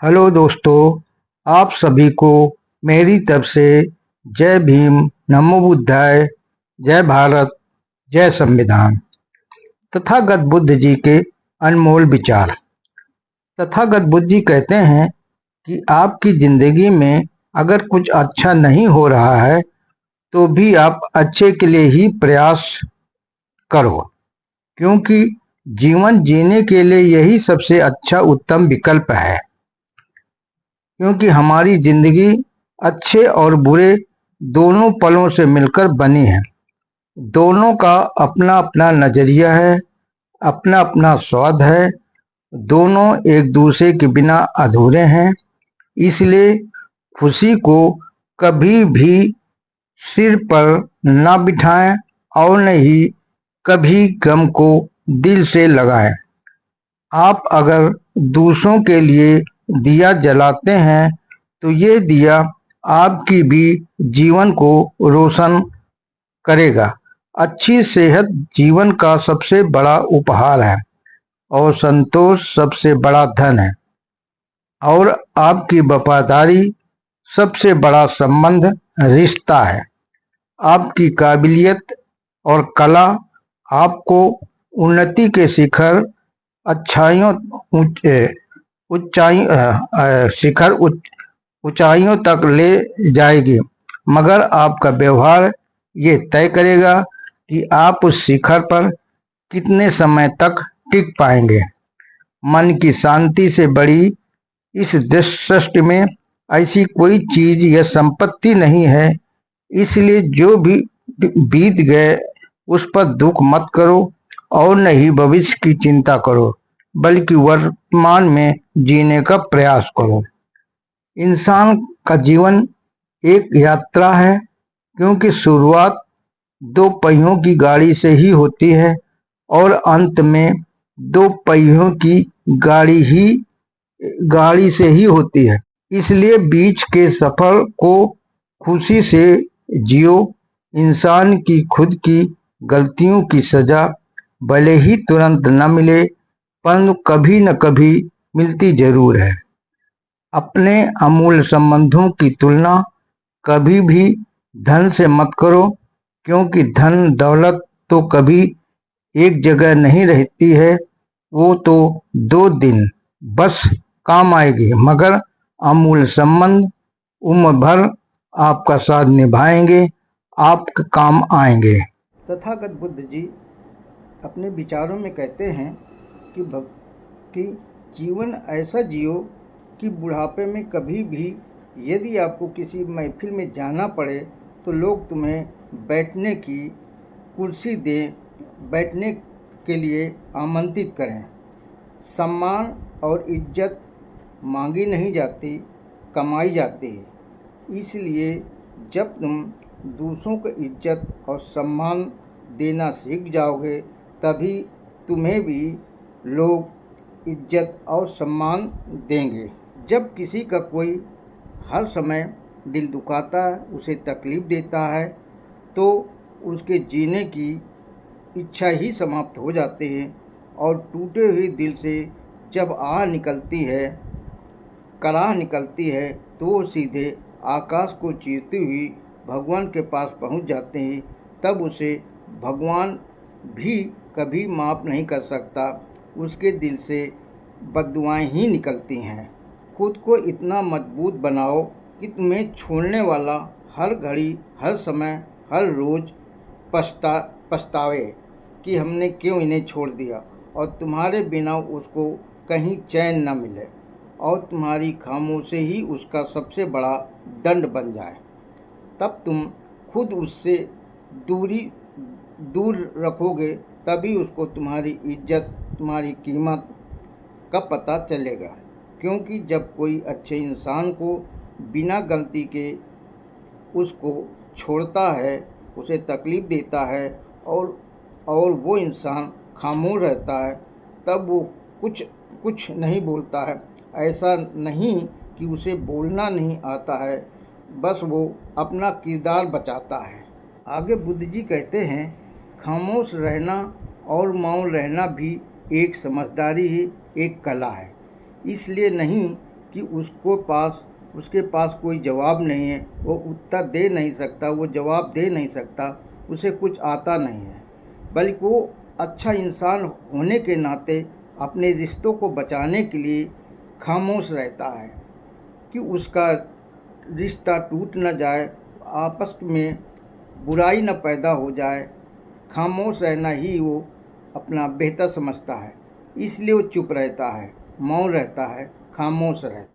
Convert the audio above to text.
Hello दोस्तों, आप सभी को मेरी तरफ से जय भीम, नमो बुद्धाय, जय भारत, जय संविधान। तथागत बुद्ध जी के अनमोल विचार। तथागत बुद्ध जी कहते हैं कि आपकी जिंदगी में अगर कुछ अच्छा नहीं हो रहा है तो भी आप अच्छे के लिए ही प्रयास करो, क्योंकि जीवन जीने के लिए यही सबसे अच्छा उत्तम विकल्प है। क्योंकि हमारी जिंदगी अच्छे और बुरे दोनों पलों से मिलकर बनी है। दोनों का अपना अपना नजरिया है, अपना अपना स्वाद है। दोनों एक दूसरे के बिना अधूरे हैं। इसलिए खुशी को कभी भी सिर पर न बिठाएं और न ही कभी गम को दिल से लगाएं। आप अगर दूसरों के लिए दिया जलाते हैं तो ये दिया आपकी भी जीवन को रोशन करेगा। अच्छी सेहत जीवन का सबसे बड़ा उपहार है और संतोष सबसे बड़ा धन है। और आपकी वफादारी सबसे बड़ा संबंध रिश्ता है। आपकी काबिलियत और कला आपको उन्नति के शिखर अच्छाइयों ऊंचाई शिखर ऊंचाइयों तक ले जाएगी, मगर आपका व्यवहार ये तय करेगा कि आप उस शिखर पर कितने समय तक टिक पाएंगे। मन की शांति से बड़ी इस सृष्टि में ऐसी कोई चीज या संपत्ति नहीं है। इसलिए जो भी बीत गए उस पर दुख मत करो और न ही भविष्य की चिंता करो, बल्कि वर्तमान में जीने का प्रयास करो। इंसान का जीवन एक यात्रा है, क्योंकि शुरुआत दो पहियों की गाड़ी से ही होती है और अंत में दो पहियों की गाड़ी से ही होती है। इसलिए बीच के सफर को खुशी से जियो। इंसान की खुद की गलतियों की सजा भले ही तुरंत न मिले, परंतु कभी न कभी मिलती जरूर है। अपने अमूल्य संबंधों की तुलना कभी भी धन से मत करो, क्योंकि धन दौलत तो कभी एक जगह नहीं रहती है। वो तो 2 दिन बस काम आएगी, मगर अमूल्य संबंध उम्र भर आपका साथ निभाएंगे, आपके काम आएंगे। तथागत बुद्ध जी अपने विचारों में कहते हैं कि जीवन ऐसा जियो कि बुढ़ापे में कभी भी यदि आपको किसी महफिल में जाना पड़े तो लोग तुम्हें बैठने की कुर्सी दें, बैठने के लिए आमंत्रित करें। सम्मान और इज्जत मांगी नहीं जाती, कमाई जाती है। इसलिए जब तुम दूसरों को इज्जत और सम्मान देना सीख जाओगे, तभी तुम्हें भी लोग इज्जत और सम्मान देंगे। जब किसी का कोई हर समय दिल दुखाता है, उसे तकलीफ़ देता है, तो उसके जीने की इच्छा ही समाप्त हो जाती है और टूटे हुए दिल से जब आह निकलती है, कराह निकलती है, तो वो सीधे आकाश को चीरती हुई भगवान के पास पहुंच जाते हैं। तब उसे भगवान भी कभी माफ़ नहीं कर सकता। उसके दिल से बद्दुआएं ही निकलती हैं। खुद को इतना मजबूत बनाओ कि तुम्हें छोड़ने वाला हर घड़ी, हर समय, हर रोज़ पछतावे कि हमने क्यों इन्हें छोड़ दिया, और तुम्हारे बिना उसको कहीं चैन न मिले और तुम्हारी खामोशी ही उसका सबसे बड़ा दंड बन जाए। तब तुम खुद उससे दूर रखोगे, तभी उसको तुम्हारी इज्जत, तुम्हारी कीमत का पता चलेगा। क्योंकि जब कोई अच्छे इंसान को बिना गलती के उसको छोड़ता है, उसे तकलीफ़ देता है और वो इंसान खामोश रहता है, तब वो कुछ नहीं बोलता है। ऐसा नहीं कि उसे बोलना नहीं आता है, बस वो अपना किरदार बचाता है। आगे बुद्ध जी कहते हैं, खामोश रहना और मौन रहना भी एक समझदारी है, एक कला है। इसलिए नहीं कि उसके पास कोई जवाब नहीं है, वो उत्तर दे नहीं सकता, वो जवाब दे नहीं सकता, उसे कुछ आता नहीं है, बल्कि वो अच्छा इंसान होने के नाते अपने रिश्तों को बचाने के लिए खामोश रहता है कि उसका रिश्ता टूट न जाए, आपस में बुराई न पैदा हो जाए। खामोश रहना ही वो अपना बेहतर समझता है, इसलिए वो चुप रहता है, मौन रहता है, खामोश रहता है।